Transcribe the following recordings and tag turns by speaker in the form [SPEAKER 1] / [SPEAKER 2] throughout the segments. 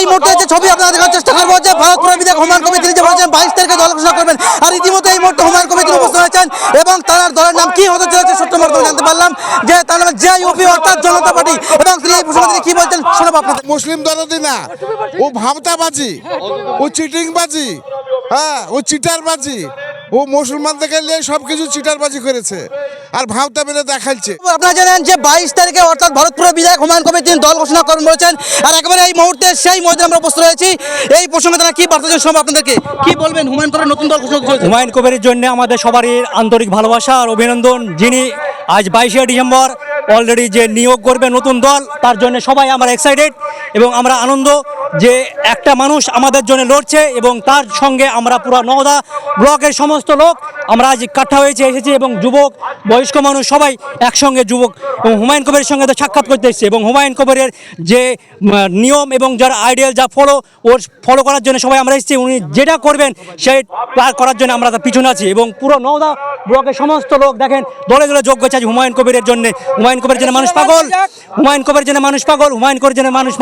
[SPEAKER 1] এই মুহূর্তে যে ছবি আপনারা দেখার চেষ্টা করবো যে ভারতপুরের বিধায়ক হুমায়ুন কবির তিনি যে বলেছেন 22 তারিখে দল ঘোষণা করবেন, আর ইতিমধ্যে এই মুহূর্তে হুমায়ুন কবির তিনি উপস্থিত হয়েছেন এবং তার দলের নাম কি হতে চলেছে সূত্র মারফত জানতে পারলাম যে তার নাম জেইউপি অর্থাৎ জনতা পার্টি। এবং তিনি এই প্রসঙ্গে তিনি কি বলছেন শোনাবো আপনাদের।
[SPEAKER 2] মুসলিম দরদি না, ও ভাবতাবাজি, ও চিটিংবাজি, হ্যাঁ ও চিটারবাজি, ও মুসলমানদেরকে নিয়ে সবকিছু চিটারবাজি করেছে আর ভাবতা মেরে দেখাচ্ছে।
[SPEAKER 1] আপনারা জানেন যে 22 তারিখে অর্থাৎ ভারতপুরের বিধায়ক হুমায়ুন কবির তিনি দল ঘোষণা করবেন বলেছেন, আর একেবারে এই মুহূর্তে সেই ময়দানে আমরা উপস্থিত রয়েছি। এই প্রসঙ্গে তারা কি বার্তা শোনাবো আপনাদেরকে, কি বলবেন হুমায়ুন কবির নতুন দল ঘোষণা করেছে?
[SPEAKER 3] হুমায়ুন কবিরের জন্য আমাদের সবারই আন্তরিক ভালোবাসা আর অভিনন্দন। যিনি আজ 22শে ডিসেম্বর অলরেডি যে নিয়োগ করবে নতুন দল, তার জন্য সবাই আমরা এক্সাইটেড এবং আমরা আনন্দ যে একটা মানুষ আমাদের জন্য লড়ছে এবং তার সঙ্গে আমরা পুরো নওদা ব্লকের সমস্ত লোক আমরা আজ ইকট্ঠা হয়েছে এসেছি এবং যুবক বয়স্ক মানুষ সবাই একসঙ্গে যুবক এবং হুমায়ুন কবিরের সঙ্গে তো সাক্ষাৎ করতে এসেছে এবং হুমায়ুন কবিরের যে নিয়ম এবং যার আইডিয়াল যা ফলো করার জন্য সবাই আমরা এসেছি। উনি যেটা করবেন সেই করার জন্য আমরা তার পিছনে আছি এবং পুরো নওদা ব্লকের সমস্ত লোক দেখেন দলে দলে যোগ্য আছে হুমায়ুন কবিরের জন্য। হুমায়ুন কবিরের জন্য মানুষ পাগল, হুমায়ুন কবিরের জন্য মানুষ পাগল, হুমায়ুন কবিরের জন্য মানুষ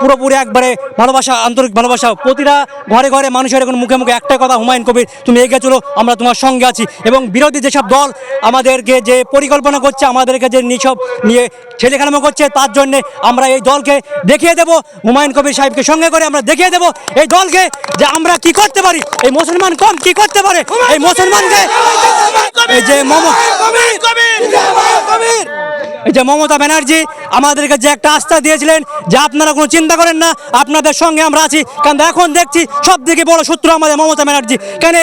[SPEAKER 3] পুরোপুরি একবারে ভালোবাসা, আন্তরিক ভালোবাসা। প্রতিটা ঘরে ঘরে মানুষের এখন মুখে মুখে একটা কথা, হুমায়ুন কবির তুমি এগিয়ে চলো, আমরা তোমার সঙ্গে আছি। এবং বিরোধী যেসব দল আমাদেরকে যে পরিকল্পনা করছে, আমাদেরকে যে নিছক নিয়ে ছেলেখেলামো করছে, তার জন্যে আমরা এই দলকে দেখিয়ে দেবো, হুমায়ুন কবির সাহেবকে সঙ্গে করে আমরা দেখিয়ে দেবো এই দলকে যে আমরা কি করতে পারি, এই মুসলমান কম কি করতে পারে, এই মুসলমানকে এই যে মমতা ব্যানার্জি আমাদেরকে যে একটা আস্থা দিয়েছিলেন যে আপনারা কোনো চিন্তা করেন না, আপনাদের সঙ্গে আমরা আছি। কারণ এখন দেখছি সব থেকে বড় শত্রু আমাদের মমতা ব্যানার্জি। কেন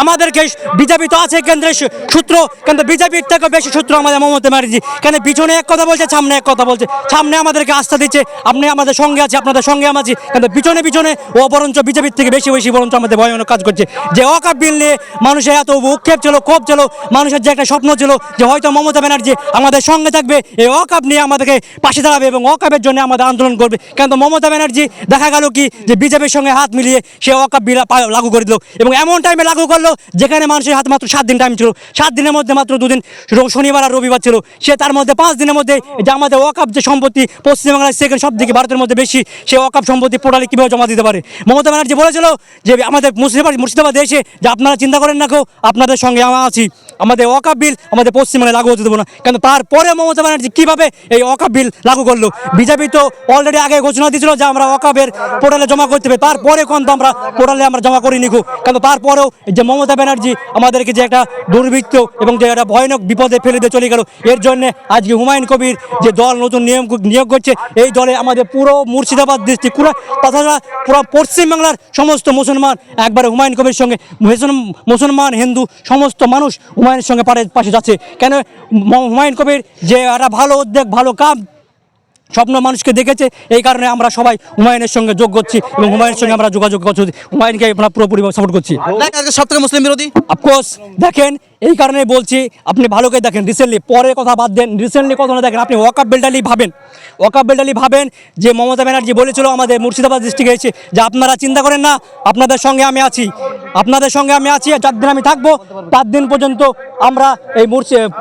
[SPEAKER 3] আমাদেরকে বিজেপি তো আছে কেন্দ্রের সূত্র, কিন্তু বিজেপির থেকে বেশি শত্রু আমাদের মমতা ব্যানার্জি। কেন পিছনে এক কথা বলছে, সামনে এক কথা বলছে। সামনে আমাদেরকে আস্থা দিচ্ছে আপনি আমাদের সঙ্গে আছে, আপনাদের সঙ্গে আমি আছি, কিন্তু পিছনে পিছনে ও বরঞ্চ বিজেপির থেকে বেশি বরঞ্চ আমাদের ভয়ানক কাজ করছে। যে ওয়াকফ বিল নিয়ে মানুষের এত উৎক্ষেপ ছিল, ক্ষোভ ছিল, মানুষের যে একটা স্বপ্ন ছিল যে হয়তো মমতা ব্যানার্জি আমাদের সঙ্গে থাকবে, এই ওয়াকফ নিয়ে আমাদেরকে পাশে দাঁড়াবে এবং ওয়াকফের জন্য আমাদের আন্দোলন করবে। কিন্তু মমতা ব্যানার্জি দেখা গেল কি যে বিজেপির সঙ্গে হাত মিলিয়ে সে ওয়াকফ বিল লাগু করে দিল এবং এমন টাইমে লাগু করলো যেখানে মানুষের হাতে মাত্র 7 দিন টাইম ছিল। 7 দিনের মধ্যে মাত্র 2 দিন শনিবার আর রবিবার ছিল, সে তার মধ্যে 5 দিনের মধ্যে যে আমাদের ওয়াকফ যে সম্পত্তি পশ্চিমবাংলার সেকেন্ড সব দিকে ভারতের মধ্যে বেশি, সে ওয়াকফ সম্পত্তি পোর্টালে কীভাবে জমা দিতে পারে। মমতা ব্যানার্জি বলেছিল যে আমাদের মুর্শিদাবাদে এসে যে আপনারা চিন্তা করেন না কেউ, আপনাদের সঙ্গে আমরা আছি, আমাদের ওয়াকফ বিল আমাদের পশ্চিমবাংলায় লাগু হতে দেবো না। কিন্তু তারপরে মমতা ব্যানার্জি কীভাবে এই ওয়াকফ বিল লাগু করলো? বিজেপি তো অলরেডি আগে ঘোষণা দিয়েছিল যে আমরা ওয়াকফের পোর্টালে জমা করতে হবে, তারপরে কিন্তু আমরা পোর্টালে আমরা জমা করিনি খুব। কিন্তু তারপরেও যে মমতা ব্যানার্জি আমাদেরকে যে একটা দুর্বৃত্ত এবং যে একটা ভয়ানক বিপদে ফেলে দিয়ে চলে গেল, এর জন্য আজকে হুমায়ুন কবির যে দল নতুন নিয়োগ করছে, এই দলে আমাদের পুরো মুর্শিদাবাদ ডিস্ট্রিক্ট তাছাড়া পুরো পশ্চিমবাংলার সমস্ত মুসলমান একবারে হুমায়ুন কবির সঙ্গে, মুসলমান হিন্দু সমস্ত মানুষ হুমায়ুনের সঙ্গে পাশে যাচ্ছে। কেন হুমায়ুন কবির যে একটা ভালো উদ্যোগ, ভালো কাজ স্বপ্ন মানুষকে দেখেছে, এই কারণে আমরা সবাই হুমায়ুনের সঙ্গে যোগ করছি এবং হুমায়ুনের সঙ্গে আমরা যোগাযোগ করছি, হুমায়ুনকে আমরা পুরোপুরি সাপোর্ট করছি।
[SPEAKER 1] সব থেকে মুসলিম বিরোধী
[SPEAKER 3] অফকোর্স দেখেন, এই কারণে বলছি আপনি ভালো করে দেখেন, রিসেন্টলি পরের কথা বাদ দেন, রিসেন্টলি কথা না দেখেন, আপনি ওয়াকফ বিলটালি ভাবেন যে মমতা ব্যানার্জি বলেছিল আমাদের মুর্শিদাবাদ ডিস্ট্রিক্টে এসে যে আপনারা চিন্তা করেন না, আপনাদের সঙ্গে আমি আছি, আপনাদের সঙ্গে আমি আছি, যার দিন আমি থাকবো তার দিন পর্যন্ত আমরা এই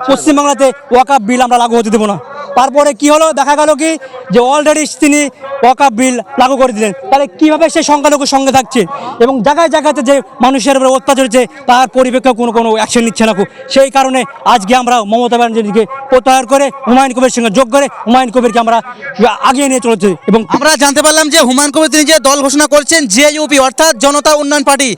[SPEAKER 3] পশ্চিমবাংলাতে ওয়াকফ বিল আমরা লাগু হতে দেবো না। তারপরে কি হলো, দেখা গেল কি যে অলরেডি তিনি ওয়াকফ বিল লাগু করে দিলেন। তাহলে কীভাবে সে সংখ্যালঘুর সঙ্গে থাকছে এবং জায়গায় জায়গাতে যে মানুষের উপরে অত্যাচার হচ্ছে তার পরিপ্রেক্ষে কোনো অ্যাকশন নিচ্ছে না। সেই কারণে আজকে আমরা মমতা ব্যানার্জিকে প্রত্যাহার করে হুমায়ুন কবিরের সঙ্গে যোগ করে হুমায়ুন কবিরকে আমরা আগিয়ে নিয়ে চলেছি। এবং
[SPEAKER 1] আমরা জানতে পারলাম যে হুমায়ুন কবির তিনি যে দল ঘোষণা করছেন জেইউপি অর্থাৎ জনতা উন্নয়ন পার্টি,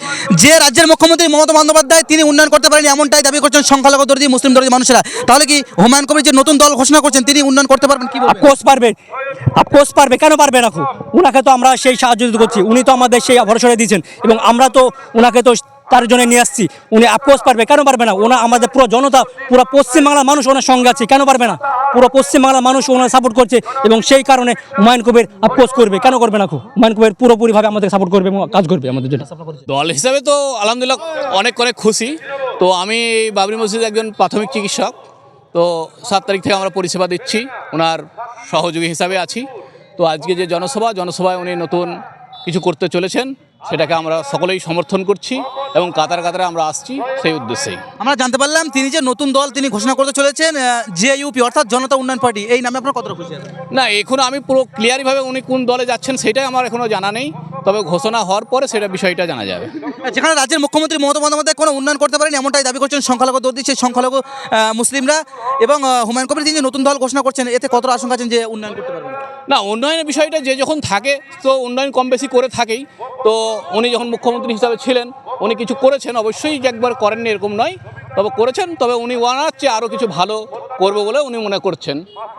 [SPEAKER 1] যে রাজ্যের মুখ্যমন্ত্রী মমতা বন্দ্যোপাধ্যায় তিনি উন্নয়ন করতে পারেন এমনটাই দাবি করছেন সংখ্যালঘু দরদি মুসলিম দরদি মানুষেরা। তাহলে কি হুমায়ুন কবির যে নতুন দল ঘোষণা করছেন তিনি উন্নয়ন করতে পারবেন? কি
[SPEAKER 3] অফকোর্স পারবে, কেন পারবে না? ওনাকে তো আমরা সেই সাহায্য করছি, উনি তো আমাদের সেই ভরসা দিয়েছেন এবং আমরা তো ওনাকে তো তার জন্য নিয়ে আসছি। উনি অফকোর্স পারবে, কেন পারবে না? ওনা আমাদের পুরো জনতা, পুরো পশ্চিমবাংলার মানুষ ওনার সঙ্গে আছে, কেন পারবে না? পুরো পশ্চিমবাংলার মানুষ ওনার সাপোর্ট করছে এবং সেই কারণে হুমায়ুন কবির অফকোর্স করবে, কেন করবে না? হুমায়ুন কবির পুরোপুরিভাবে আমাদের সাপোর্ট করবে এবং কাজ করবে আমাদের জন্য।
[SPEAKER 4] দল হিসাবে তো আলহামদুলিল্লাহ অনেক খুশি। তো আমি বাবরি মসজিদের একজন প্রাথমিক চিকিৎসক, তো 7 তারিখ থেকে আমরা পরিষেবা দিচ্ছি, ওনার সহযোগী হিসাবে আছি। তো আজকে যে জনসভায় উনি নতুন কিছু করতে চলেছেন, সেটাকে আমরা সকলেই সমর্থন করছি এবং কাতারে কাতারে আমরা আসছি সেই উদ্দেশ্যেই।
[SPEAKER 1] আমরা জানতে পারলাম তিনি যে নতুন দল তিনি ঘোষণা করতে চলেছেন জেইউপি অর্থাৎ জনতা উন্নয়ন পার্টি, এই নামে আপনারা কতটা খুশি আছেন?
[SPEAKER 4] না, এখনও আমি পুরো ক্লিয়ারভাবে উনি কোন দলে যাচ্ছেন সেটাই আমার এখনও জানা নেই, তবে ঘোষণা হওয়ার পরে সেটা বিষয়টা জানা যাবে।
[SPEAKER 1] যেখানে রাজ্যের মুখ্যমন্ত্রী মমতা বন্দ্যোপাধ্যায় কোনো উন্নয়ন করতে পারেন এমনটাই দাবি করছেন সংখ্যালঘু দর্দি, সেই সংখ্যালঘু মুসলিমরা, এবং হুমায়ুন কবির তিনি যে নতুন দল ঘোষণা করছেন এতে কতটা আশঙ্কা আছেন যে উন্নয়ন করতে পারবেন?
[SPEAKER 4] না, উন্নয়নের বিষয়টা যে যখন থাকে তো উন্নয়ন কম বেশি করে থাকেই, তো উনি যখন মুখ্যমন্ত্রী হিসাবে ছিলেন উনি কিছু করেছেন, অবশ্যই যে একবার করেননি এরকম নয়, তবে করেছেন, তবে উনি ওনার চেয়ে আরও কিছু ভালো করবে বলে উনি মনে করছেন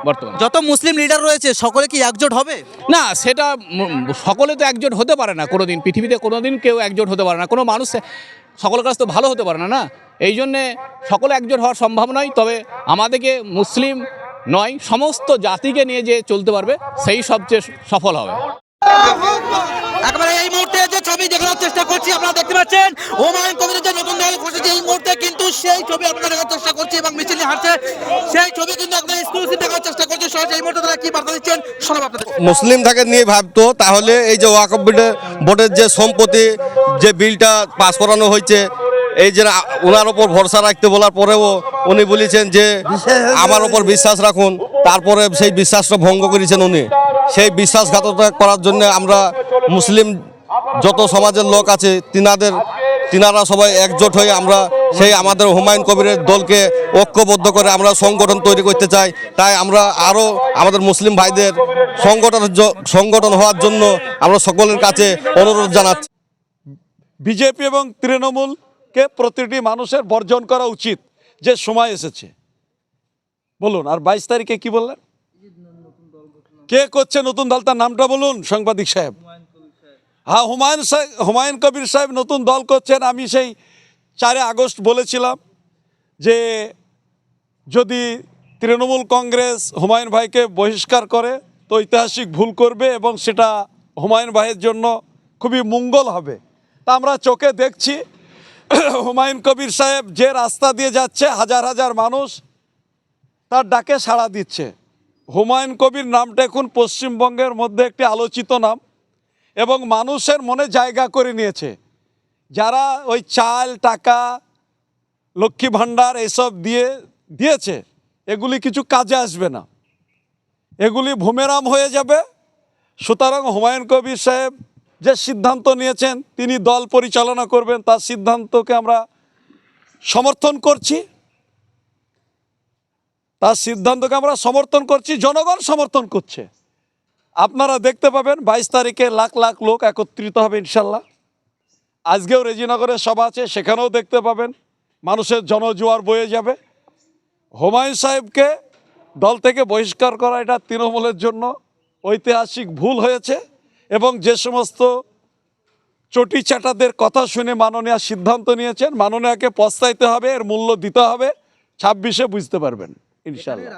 [SPEAKER 4] বর্তমানে।
[SPEAKER 1] যত মুসলিম লিডার রয়েছে সকলে কি একজোট হবে?
[SPEAKER 4] না, সেটা সকলে তো একজোট হতে পারে না কোনোদিন, পৃথিবীতে কোনোদিন কেউ একজোট হতে পারে না, কোনো মানুষ সকলের কাছে তো ভালো হতে পারে না, এই জন্যে সকলে একজোট হওয়ার সম্ভব নয়, তবে আমাদেরকে মুসলিম নয় সমস্ত জাতিকে নিয়ে যে চলতে পারবে সেই সবচেয়ে সফল হবে।
[SPEAKER 1] একেবারে এই মুহূর্তে যে ছবি দেখানোর চেষ্টা করছি আপনারা দেখতে পাচ্ছেন হুমায়ুন কবিরের যে নতুন দল ঘোষিত এই মুহূর্তে কিন্তু সেই ছবি আপনারা দেখার চেষ্টা করছি এবং মিছিল নিয়ে হাঁটছে সেই ছবি কিন্তু একদম এক্সক্লুসিভ দেখার চেষ্টা করছি। সরাসরি এই মুহূর্তে তারা কি বার্তা দিচ্ছেন শোনাবো আপনাদের।
[SPEAKER 5] মুসলিম থাকে নিয়ে ভাবতো তাহলে এই যে ওয়াকফ বোর্ডের যে সম্পত্তি যে বিলটা পাস করানো হয়েছে, এই যে ওনার ওপর ভরসা রাখতে বলার পরেও উনি বলেছেন যে আমার ওপর বিশ্বাস রাখুন, তারপরে সেই বিশ্বাসটা ভঙ্গ করেছেন উনি। সেই বিশ্বাসঘাতকতা করার জন্য আমরা মুসলিম যত সমাজের লোক আছে তিনারা সবাই একজোট হয়ে আমরা সেই আমাদের হুমায়ুন কবিরের দলকে ঐক্যবদ্ধ করে আমরা সংগঠন তৈরি করতে চাই। তাই আমরা আরও আমাদের মুসলিম ভাইদের সংগঠন হওয়ার জন্য আমরা সকলের কাছে অনুরোধ জানাচ্ছি।
[SPEAKER 6] বিজেপি এবং তৃণমূলকে প্রতিটি মানুষের বর্জন করা উচিত, যে সময় এসেছে। বলুন, আর 22 তারিখে কি বললেন? কে করছে নতুন দল, তার নামটা বলুন সাংবাদিক সাহেব। হ্যাঁ, হুমায়ুন কবির সাহেব নতুন দল করছেন। আমি সেই 4 আগস্ট বলেছিলাম যে যদি তৃণমূল কংগ্রেস হুমায়ুন ভাইকে বহিষ্কার করে তো ঐতিহাসিক ভুল করবে এবং সেটা হুমায়ুন ভাইয়ের জন্য খুবই মঙ্গল হবে। তা আমরা চোখে দেখছি হুমায়ুন কবির সাহেব যে রাস্তা দিয়ে যাচ্ছে, হাজার হাজার মানুষ তার ডাকে সাড়া দিচ্ছে। হুমায়ুন কবির নামটা এখন পশ্চিমবঙ্গের মধ্যে একটি আলোচিত নাম এবং মানুষের মনে জায়গা করে নিয়েছে। যারা ওই চাল, টাকা, লক্ষ্মী ভাণ্ডার এসব দিয়েছে, এগুলি কিছু কাজে আসবে না, এগুলি ভূমেরাম হয়ে যাবে। সুতরাং হুমায়ুন কবির সাহেব যে সিদ্ধান্ত নিয়েছেন তিনি দল পরিচালনা করবেন, তার সিদ্ধান্তকে আমরা সমর্থন করছি। জনগণ সমর্থন করছে। আপনারা দেখতে পাবেন 22 তারিখে লাখ লাখ লোক একত্রিত হবে ইনশাল্লাহ। আজকেও রেজিনগরে সভা আছে, সেখানেও দেখতে পাবেন মানুষের জনজোয়ার বয়ে যাবে। হুমায়ুন সাহেবকে দল থেকে বহিষ্কার করা এটা তৃণমূলের জন্য ঐতিহাসিক ভুল হয়েছে এবং যে সমস্ত চটি চাটাদের কথা শুনে মাননীয়া সিদ্ধান্ত নিয়েছেন, মাননীয়াকে পস্তাইতে হবে, এর মূল্য দিতে হবে। 26-এ বুঝতে পারবেন ইনশাল্লাহ।